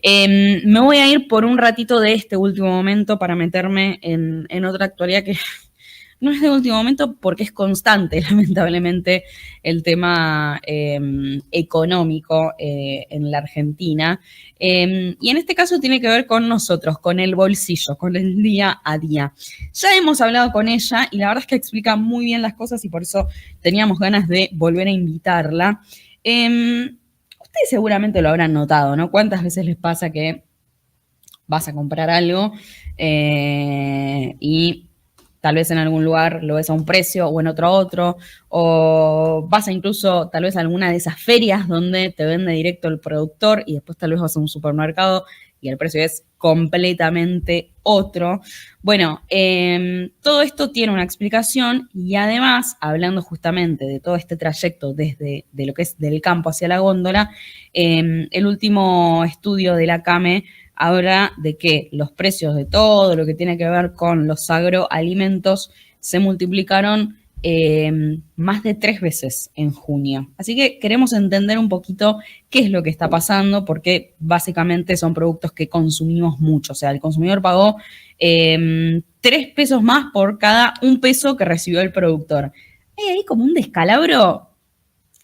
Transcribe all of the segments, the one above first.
Me voy a ir por un ratito de este último momento para meterme en otra actualidad que no es de último momento porque es constante, lamentablemente, el tema económico en la Argentina. Y en este caso tiene que ver con nosotros, con el bolsillo, con el día a día. Ya hemos hablado con ella y la verdad es que explica muy bien las cosas y por eso teníamos ganas de volver a invitarla. Ustedes seguramente lo habrán notado, ¿no? ¿Cuántas veces les pasa que vas a comprar algo y tal vez en algún lugar lo ves a un precio o en otro, o vas a incluso tal vez a alguna de esas ferias donde te vende directo el productor y después tal vez vas a un supermercado y el precio es completamente otro? Bueno, todo esto tiene una explicación y además, hablando justamente de todo este trayecto desde de lo que es del campo hacia la góndola, el último estudio de la CAME habla de que los precios de todo lo que tiene que ver con los agroalimentos se multiplicaron más de 3 veces en junio. Así que queremos entender un poquito qué es lo que está pasando, porque básicamente son productos que consumimos mucho. O sea, el consumidor pagó 3 pesos más por cada 1 peso que recibió el productor. Hay ahí como un descalabro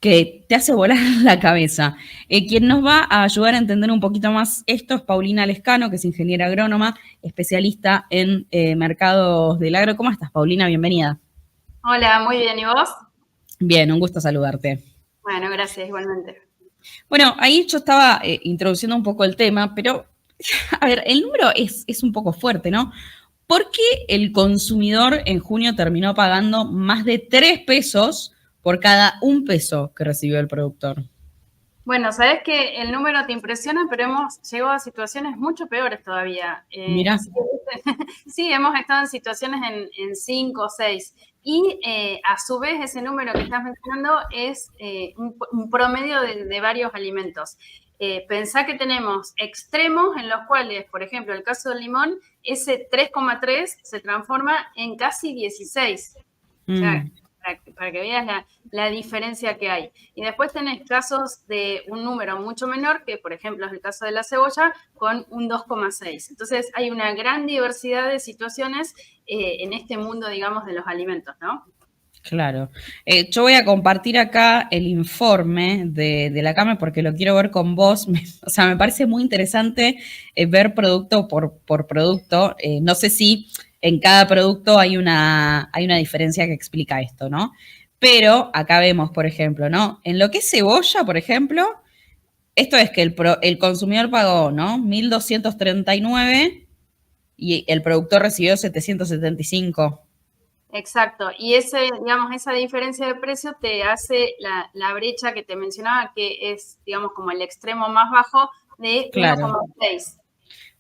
que te hace volar la cabeza. Quien nos va a ayudar a entender un poquito más esto es Paulina Lescano, que es ingeniera agrónoma, especialista en mercados del agro. ¿Cómo estás, Paulina? Bienvenida. Hola, muy bien. ¿Y vos? Bien, un gusto saludarte. Bueno, gracias, igualmente. Bueno, ahí yo estaba introduciendo un poco el tema, pero, a ver, el número es un poco fuerte, ¿no? ¿Por qué el consumidor en junio terminó pagando más de 3 pesos por cada 1 peso que recibió el productor? Bueno, sabés que el número te impresiona, pero hemos llegado a situaciones mucho peores todavía. Mira, Sí, hemos estado en situaciones en 5 o 6. Y a su vez, ese número que estás mencionando es un promedio de varios alimentos. Pensá que tenemos extremos en los cuales, por ejemplo, el caso del limón, ese 3,3 se transforma en casi 16. O sea, para que veas la diferencia que hay. Y después tenés casos de un número mucho menor, que por ejemplo es el caso de la cebolla, con un 2,6. Entonces hay una gran diversidad de situaciones en este mundo, digamos, de los alimentos, ¿no? claro. Yo voy a compartir acá el informe de la CAME porque lo quiero ver con vos. O sea, me parece muy interesante ver producto por producto. No sé si en cada producto hay una diferencia que explica esto, ¿no? Pero acá vemos, por ejemplo, ¿no? En lo que es cebolla, por ejemplo, esto es que el consumidor pagó, ¿no? 1.239 y el productor recibió 775. Exacto. Y ese, digamos, esa diferencia de precio te hace la brecha que te mencionaba, que es, digamos, como el extremo más bajo de Claro. 1,6.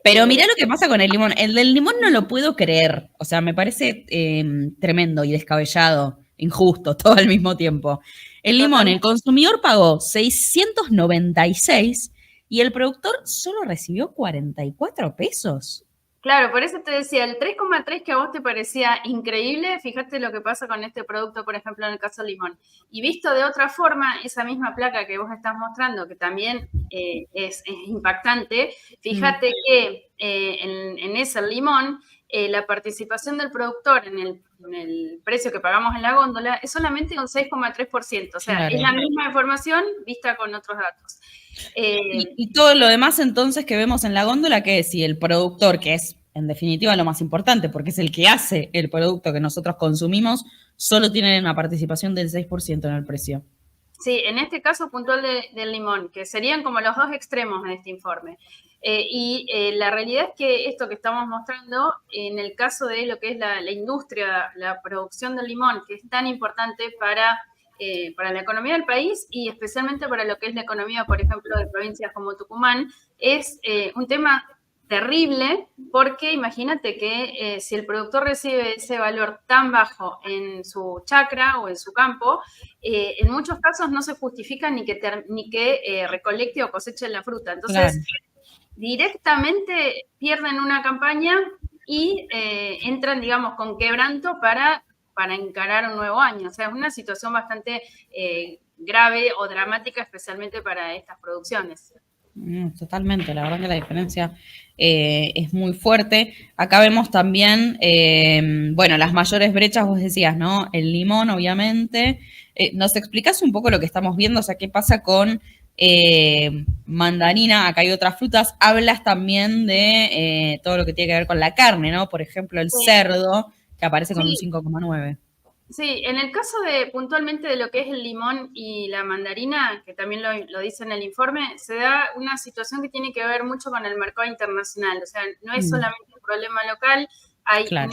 Pero mirá lo que pasa con el limón. El del limón no lo puedo creer. O sea, me parece tremendo y descabellado, injusto, todo al mismo tiempo. El limón, el Totalmente. consumidor pagó 696 y el productor solo recibió 44 pesos. Claro, por eso te decía, el 3,3 que a vos te parecía increíble, fíjate lo que pasa con este producto, por ejemplo, en el caso limón. Y visto de otra forma, esa misma placa que vos estás mostrando, que también es impactante, fíjate que en ese limón, la participación del productor en el precio que pagamos en la góndola es solamente un 6,3%. O sea, Claro. es la misma información vista con otros datos. Y todo lo demás entonces que vemos en la góndola, que es si el productor, que es en definitiva lo más importante, porque es el que hace el producto que nosotros consumimos, solo tiene una participación del 6% en el precio. Sí, en este caso puntual del limón, que serían como los dos extremos de este informe. La realidad es que esto que estamos mostrando, en el caso de lo que es la industria, la producción del limón, que es tan importante para la economía del país y especialmente para lo que es la economía, por ejemplo, de provincias como Tucumán, es un tema terrible porque imagínate que si el productor recibe ese valor tan bajo en su chacra o en su campo, en muchos casos no se justifica ni que recolecte o coseche la fruta. Claro. Entonces, directamente pierden una campaña y entran, digamos, con quebranto para encarar un nuevo año. O sea, es una situación bastante grave o dramática, especialmente para estas producciones. Totalmente, la verdad que la diferencia es muy fuerte. Acá vemos también, bueno, las mayores brechas, vos decías, ¿no? El limón, obviamente. ¿Nos explicás un poco lo que estamos viendo? O sea, ¿qué pasa con mandarina? Acá hay otras frutas. Hablas también de todo lo que tiene que ver con la carne, ¿no? Por ejemplo, el Sí, cerdo, que aparece con un sí, 5,9. sí, en el caso de puntualmente de lo que es el limón y la mandarina, que también lo dice en el informe, se da una situación que tiene que ver mucho con el mercado internacional. O sea, no es Mm, solamente un problema local, hay claro,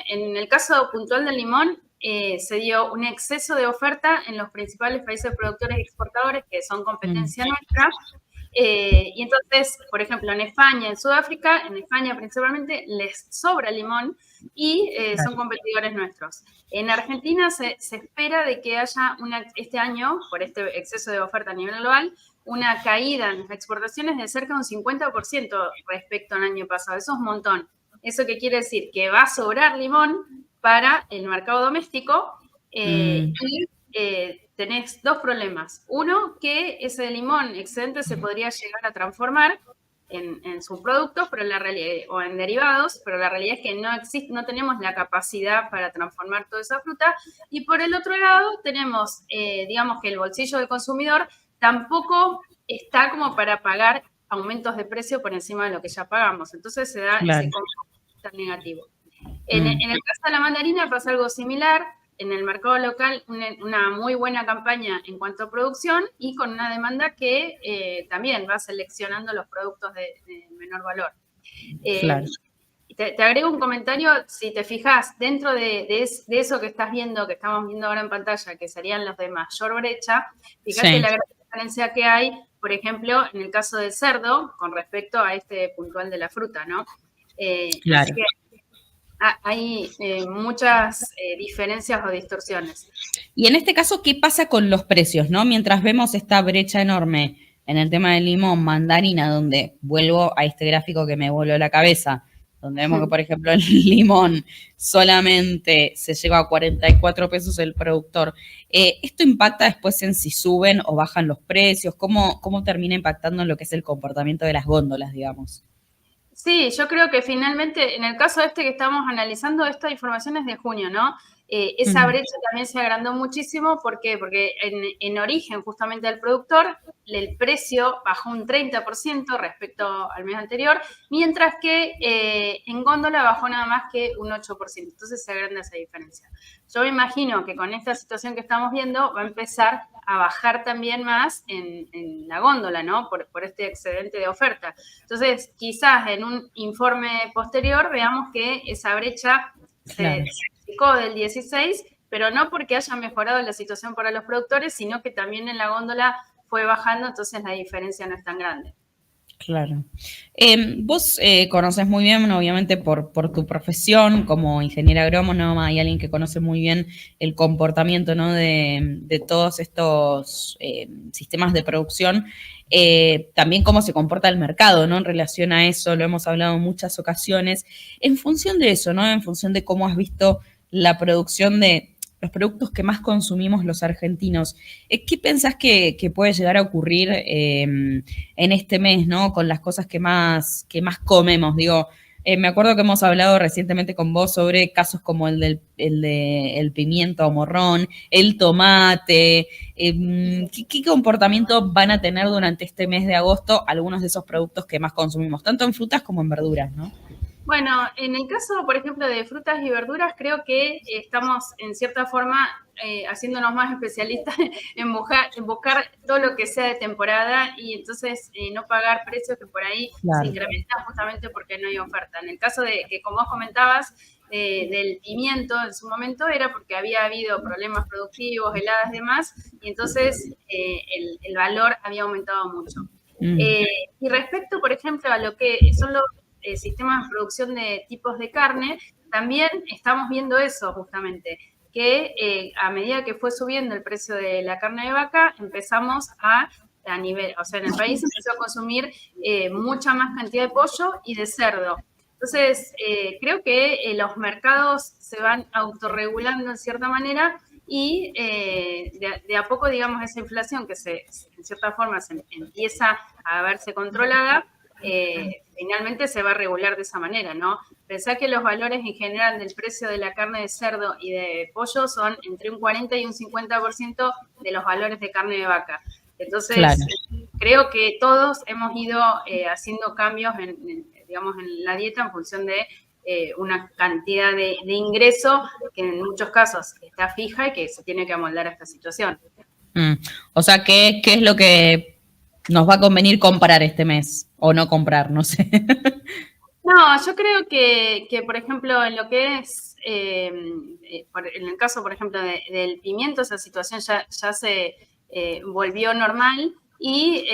en el caso puntual del limón, se dio un exceso de oferta en los principales países productores y exportadores, que son mm, competencia nuestra, y entonces, por ejemplo, en España, en Sudáfrica, en España principalmente, les sobra limón y son claro, competidores nuestros. En Argentina se espera de que haya este año, por este exceso de oferta a nivel global, una caída en las exportaciones de cerca de un 50% respecto al año pasado. Eso es un montón. ¿Eso qué quiere decir? Que va a sobrar limón para el mercado doméstico mm, y tenés dos problemas. Uno, que ese limón excedente se podría llegar a transformar en subproductos, pero la realidad, o en derivados, pero la realidad es que no existe, no tenemos la capacidad para transformar toda esa fruta. Y por el otro lado, tenemos, digamos que el bolsillo del consumidor tampoco está como para pagar aumentos de precio por encima de lo que ya pagamos. Entonces se da ese claro. comportamiento negativo. Mm. En el caso de la mandarina pasa algo similar. En el mercado local, una muy buena campaña en cuanto a producción y con una demanda que también va seleccionando los productos de menor valor. Claro. Te agrego un comentario, si te fijas, dentro de eso que estás viendo, que estamos viendo ahora en pantalla, que serían los de mayor brecha, fíjate Sí, la gran diferencia que hay, por ejemplo, en el caso del cerdo, con respecto a este puntual de la fruta, ¿no? Así claro. que hay muchas diferencias o distorsiones. Y en este caso, ¿qué pasa con los precios, no? Mientras vemos esta brecha enorme en el tema del limón, mandarina, donde vuelvo a este gráfico que me voló la cabeza, donde vemos que, por ejemplo, el limón solamente se lleva a 44 pesos el productor. ¿Esto impacta después en si suben o bajan los precios? ¿Cómo termina impactando en lo que es el comportamiento de las góndolas, digamos? Sí, yo creo que finalmente, en el caso este que estamos analizando, esta información es de junio, ¿no? Esa Mm, brecha también se agrandó muchísimo. ¿Por qué? Porque en origen justamente del productor, el precio bajó un 30% respecto al mes anterior, mientras que en góndola bajó nada más que un 8%. Entonces se agranda esa diferencia. Yo me imagino que con esta situación que estamos viendo va a empezar a bajar también más en la góndola, ¿no? Por este excedente de oferta. Entonces, quizás en un informe posterior veamos que esa brecha claro. se achicó del 16, pero no porque haya mejorado la situación para los productores, sino que también en la góndola fue bajando, entonces la diferencia no es tan grande. Claro. Vos conoces muy bien, obviamente, por tu profesión como ingeniera agrónoma y alguien que conoce muy bien el comportamiento, ¿no? de todos estos sistemas de producción, también cómo se comporta el mercado, ¿no? En relación a eso, lo hemos hablado en muchas ocasiones. En función de eso, ¿no? En función de cómo has visto la producción de los productos que más consumimos los argentinos, ¿qué pensás que puede llegar a ocurrir en este mes, ¿no? Con las cosas que más comemos. Digo, me acuerdo que hemos hablado recientemente con vos sobre casos como el pimiento o morrón, el tomate. ¿Qué comportamiento van a tener durante este mes de agosto algunos de esos productos que más consumimos, tanto en frutas como en verduras, ¿no? Bueno, en el caso, por ejemplo, de frutas y verduras, creo que estamos en cierta forma haciéndonos más especialistas en buscar todo lo que sea de temporada y entonces no pagar precios que por ahí se Claro. incrementan justamente porque no hay oferta. En el caso de que, como vos comentabas, del pimiento en su momento era porque había habido problemas productivos, heladas y demás, y entonces el valor había aumentado mucho. Mm, Eh, y respecto, por ejemplo, a lo que son los sistemas de producción de tipos de carne, también estamos viendo eso justamente, que a medida que fue subiendo el precio de la carne de vaca, empezamos a nivel, o sea, en el país empezó a consumir mucha más cantidad de pollo y de cerdo. Entonces, creo que los mercados se van autorregulando en cierta manera y de a poco, digamos, esa inflación que en cierta forma se empieza a verse controlada, finalmente se va a regular de esa manera, ¿no? Pensá que los valores en general del precio de la carne de cerdo y de pollo son entre un 40 y un 50% de los valores de carne de vaca. Entonces, Claro. creo que todos hemos ido haciendo cambios digamos, en la dieta en función de una cantidad de ingreso que en muchos casos está fija y que se tiene que amoldar a esta situación. O sea, ¿qué es lo que nos va a convenir comprar este mes? O no comprar, no sé. No, yo creo por ejemplo, en lo que es, en el caso, por ejemplo, del pimiento, esa situación ya se volvió normal y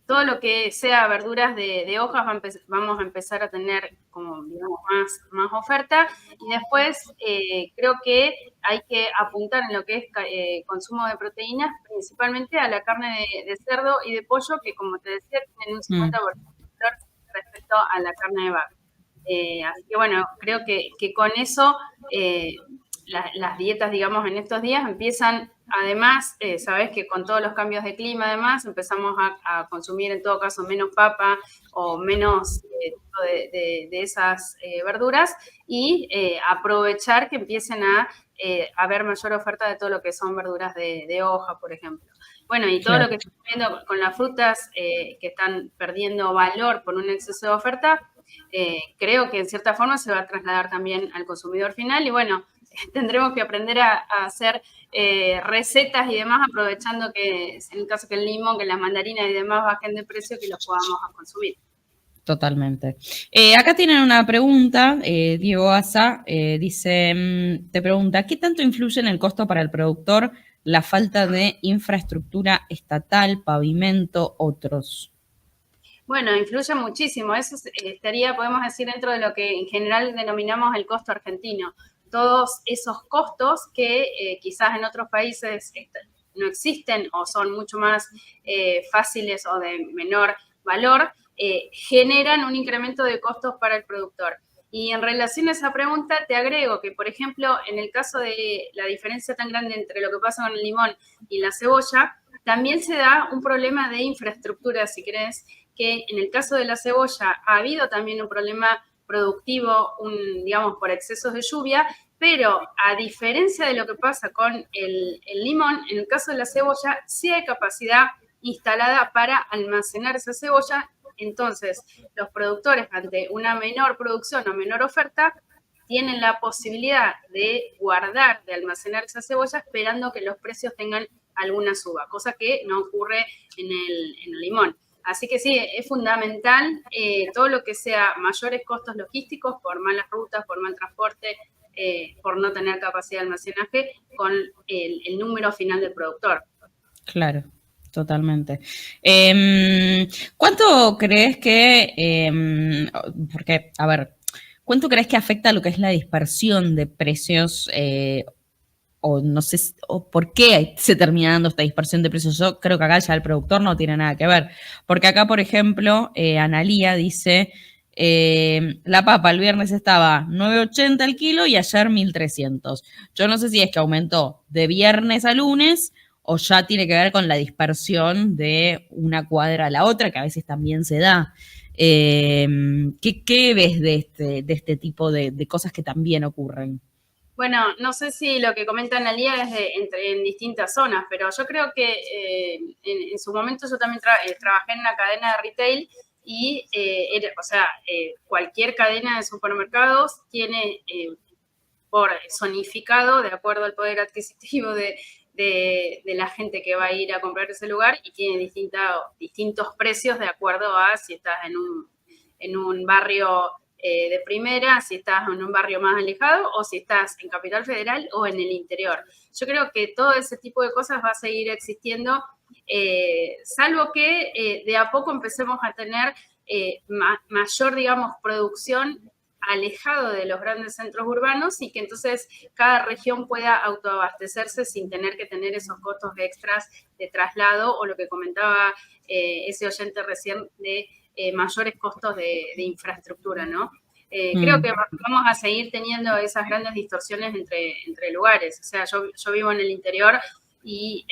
todo lo que sea verduras de hojas vamos a empezar a tener como, digamos, más oferta. Y después creo que hay que apuntar en lo que es consumo de proteínas, principalmente a la carne de cerdo y de pollo, que como te decía, tienen un 50% respecto a la carne de vaca. Así que bueno, creo que con eso las dietas, digamos, en estos días empiezan, además, sabes que con todos los cambios de clima, además, empezamos a consumir en todo caso menos papa o menos de esas verduras y aprovechar que empiecen a haber mayor oferta de todo lo que son verduras de hoja, por ejemplo. Bueno, y todo Claro. lo que estamos viendo con las frutas que están perdiendo valor por un exceso de oferta, creo que en cierta forma se va a trasladar también al consumidor final y bueno, tendremos que aprender a hacer recetas y demás, aprovechando que en el caso que el limón, que las mandarinas y demás bajen de precio, que los podamos consumir. Totalmente. Acá tienen una pregunta, Diego Asa, dice, te pregunta, ¿qué tanto influye en el costo para el productor la falta de infraestructura estatal, pavimento, otros? Bueno, influye muchísimo. Eso estaría, podemos decir, dentro de lo que en general denominamos el costo argentino. Todos esos costos que quizás en otros países no existen o son mucho más fáciles o de menor valor, generan un incremento de costos para el productor. Y en relación a esa pregunta, te agrego que, por ejemplo, en el caso de la diferencia tan grande entre lo que pasa con el limón y la cebolla, también se da un problema de infraestructura, si querés, que en el caso de la cebolla ha habido también un problema productivo, digamos, por excesos de lluvia, pero a diferencia de lo que pasa con el limón, en el caso de la cebolla sí hay capacidad instalada para almacenar esa cebolla. Entonces, los productores ante una menor producción o menor oferta tienen la posibilidad de guardar, de almacenar esa cebolla esperando que los precios tengan alguna suba, cosa que no ocurre en el limón. Así que sí, es fundamental todo lo que sea mayores costos logísticos por malas rutas, por mal transporte, por no tener capacidad de almacenaje con el número final del productor. Claro, totalmente. ¿Cuánto crees que, porque, a ver, cuánto crees que afecta lo que es la dispersión de precios o no sé, o por qué se termina dando esta dispersión de precios? Yo creo que acá ya el productor no tiene nada que ver, porque acá, por ejemplo, Analía dice, la papa el viernes estaba 9.80 el kilo y ayer 1.300. Yo no sé si es que aumentó de viernes a lunes o ya tiene que ver con la dispersión de una cuadra a la otra, que a veces también se da. ¿Qué ves de este tipo de cosas que también ocurren? Bueno, no sé si lo que comenta Analia es en distintas zonas, pero yo creo que en su momento yo también trabajé en una cadena de retail y, cualquier cadena de supermercados tiene por zonificado, de acuerdo al poder adquisitivo de la gente que va a ir a comprar ese lugar y tiene distintos precios de acuerdo a si estás en un barrio de primera, si estás en un barrio más alejado o si estás en Capital Federal o en el interior. Yo creo que todo ese tipo de cosas va a seguir existiendo, salvo que de a poco empecemos a tener mayor, digamos, producción alejado de los grandes centros urbanos y que entonces cada región pueda autoabastecerse sin tener que tener esos costos extras de traslado o lo que comentaba ese oyente recién de mayores costos de infraestructura, ¿no? Creo que vamos a seguir teniendo esas grandes distorsiones entre lugares. O sea, yo vivo en el interior y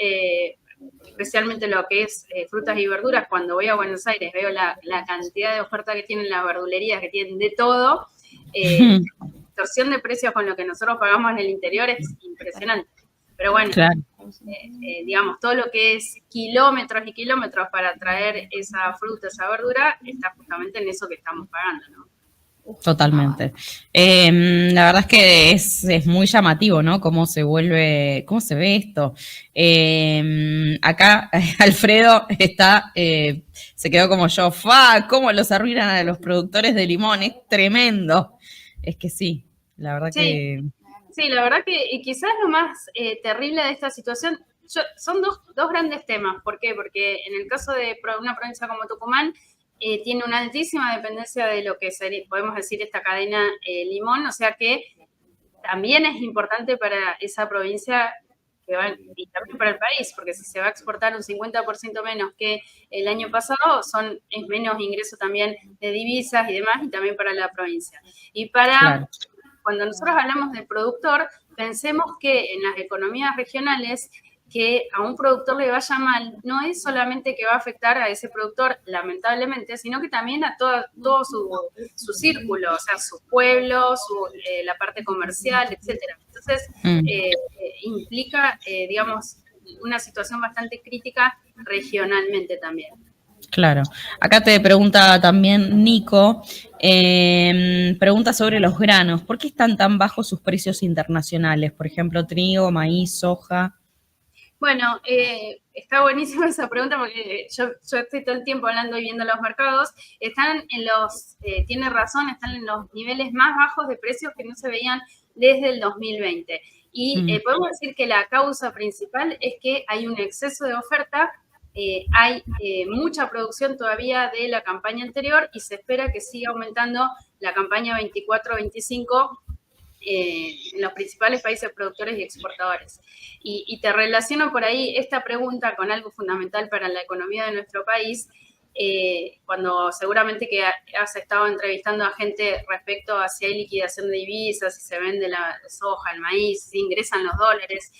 especialmente lo que es frutas y verduras, cuando voy a Buenos Aires veo la cantidad de oferta que tienen las verdulerías, que tienen de todo. La distorsión de precios con lo que nosotros pagamos en el interior es impresionante. Pero bueno, claro. Digamos, todo lo que es kilómetros y kilómetros para traer esa fruta, esa verdura, está justamente en eso que estamos pagando, ¿no? Totalmente. La verdad es que es muy llamativo, ¿no? Cómo se ve esto. Acá Alfredo se quedó como yo, cómo los arruinan a los productores de limón, es tremendo. Es que sí, la verdad que... Sí, la verdad que quizás lo más terrible de esta situación son dos grandes temas. ¿Por qué? Porque en el caso de una provincia como Tucumán, tiene una altísima dependencia de lo que podemos decir esta cadena limón, o sea que también es importante para esa provincia y también para el país, porque si se va a exportar un 50% menos que el año pasado, es menos ingreso también de divisas y demás, y también para la provincia. Y cuando nosotros hablamos de productor, pensemos que en las economías regionales, que a un productor le vaya mal, no es solamente que va a afectar a ese productor, lamentablemente, sino que también a todo su círculo, o sea, su pueblo, la parte comercial, etcétera. Entonces, implica, digamos, una situación bastante crítica regionalmente también. Claro. Acá te pregunta también Nico, pregunta sobre los granos. ¿Por qué están tan bajos sus precios internacionales? Por ejemplo, trigo, maíz, soja. Bueno, está buenísima esa pregunta porque yo estoy todo el tiempo hablando y viendo los mercados. Están tiene razón, están en los niveles más bajos de precios que no se veían desde el 2020. Y podemos decir que la causa principal es que hay un exceso de oferta, hay mucha producción todavía de la campaña anterior y se espera que siga aumentando la campaña 24-25 en los principales países productores y exportadores. Y te relaciono por ahí esta pregunta con algo fundamental para la economía de nuestro país, cuando seguramente que has estado entrevistando a gente respecto a si hay liquidación de divisas, si se vende la soja, el maíz, si ingresan los dólares.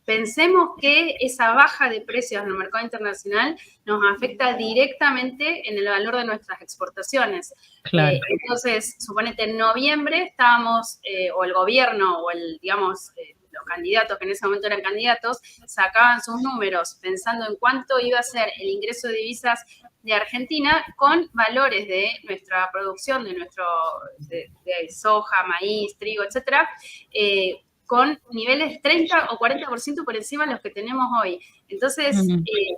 Pensemos que esa baja de precios en el mercado internacional nos afecta directamente en el valor de nuestras exportaciones. Claro. Entonces, suponete en noviembre estábamos, o el gobierno, o digamos, los candidatos que en ese momento eran candidatos, sacaban sus números pensando en cuánto iba a ser el ingreso de divisas de Argentina con valores de nuestra producción, de soja, maíz, trigo, etcétera, con niveles 30 o 40% por encima de los que tenemos hoy. Entonces,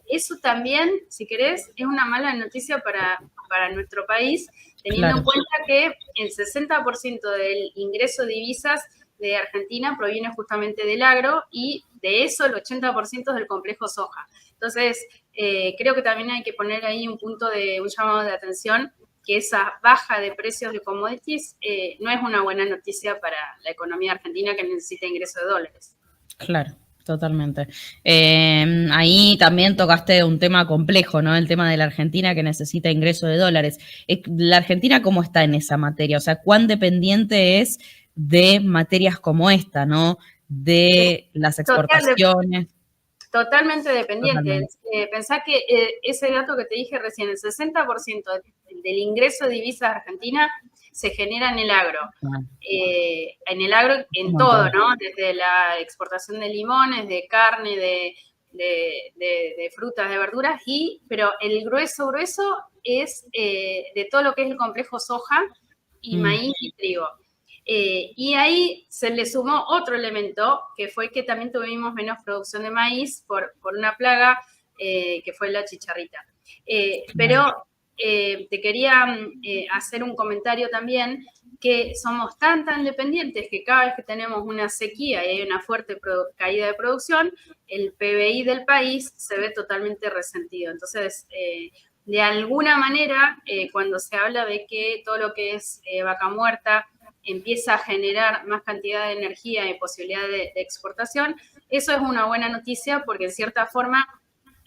eso también, si querés, es una mala noticia para nuestro país, teniendo en cuenta que el 60% del ingreso de divisas de Argentina proviene justamente del agro y de eso el 80% es del complejo soja. Entonces, creo que también hay que poner ahí un llamado de atención, que esa baja de precios de commodities no es una buena noticia para la economía argentina que necesita ingreso de dólares. Claro, totalmente. Ahí también tocaste un tema complejo, ¿no? El tema de la Argentina que necesita ingreso de dólares. ¿La Argentina cómo está en esa materia? O sea, ¿cuán dependiente es de materias como esta, ¿no? De las exportaciones. Totalmente dependiente. Pensá que ese dato que te dije recién, el 60% del ingreso de divisas de Argentina se genera en el agro. En el agro, en todo, ¿no? Desde la exportación de limones, de carne, de frutas, de verduras, pero el grueso es de todo lo que es el complejo soja y maíz y trigo. Y ahí se le sumó otro elemento, que fue que también tuvimos menos producción de maíz por una plaga, que fue la chicharrita. Pero te quería hacer un comentario también, que somos tan dependientes que cada vez que tenemos una sequía y hay una fuerte caída de producción, el PBI del país se ve totalmente resentido. Entonces, de alguna manera, cuando se habla de que todo lo que es vaca muerta empieza a generar más cantidad de energía y posibilidad de exportación, eso es una buena noticia porque en cierta forma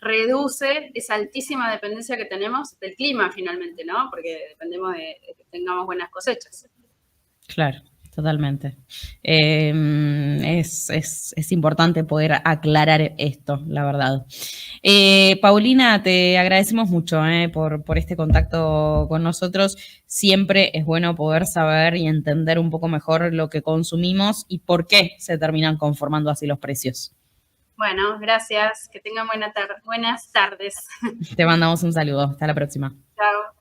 reduce esa altísima dependencia que tenemos del clima finalmente, ¿no? Porque dependemos de que tengamos buenas cosechas. Claro, totalmente. Es importante poder aclarar esto, la verdad. Paulina, te agradecemos mucho por este contacto con nosotros. Siempre es bueno poder saber y entender un poco mejor lo que consumimos y por qué se terminan conformando así los precios. Bueno, gracias. Que tengan buenas tardes. Te mandamos un saludo. Hasta la próxima. Chao.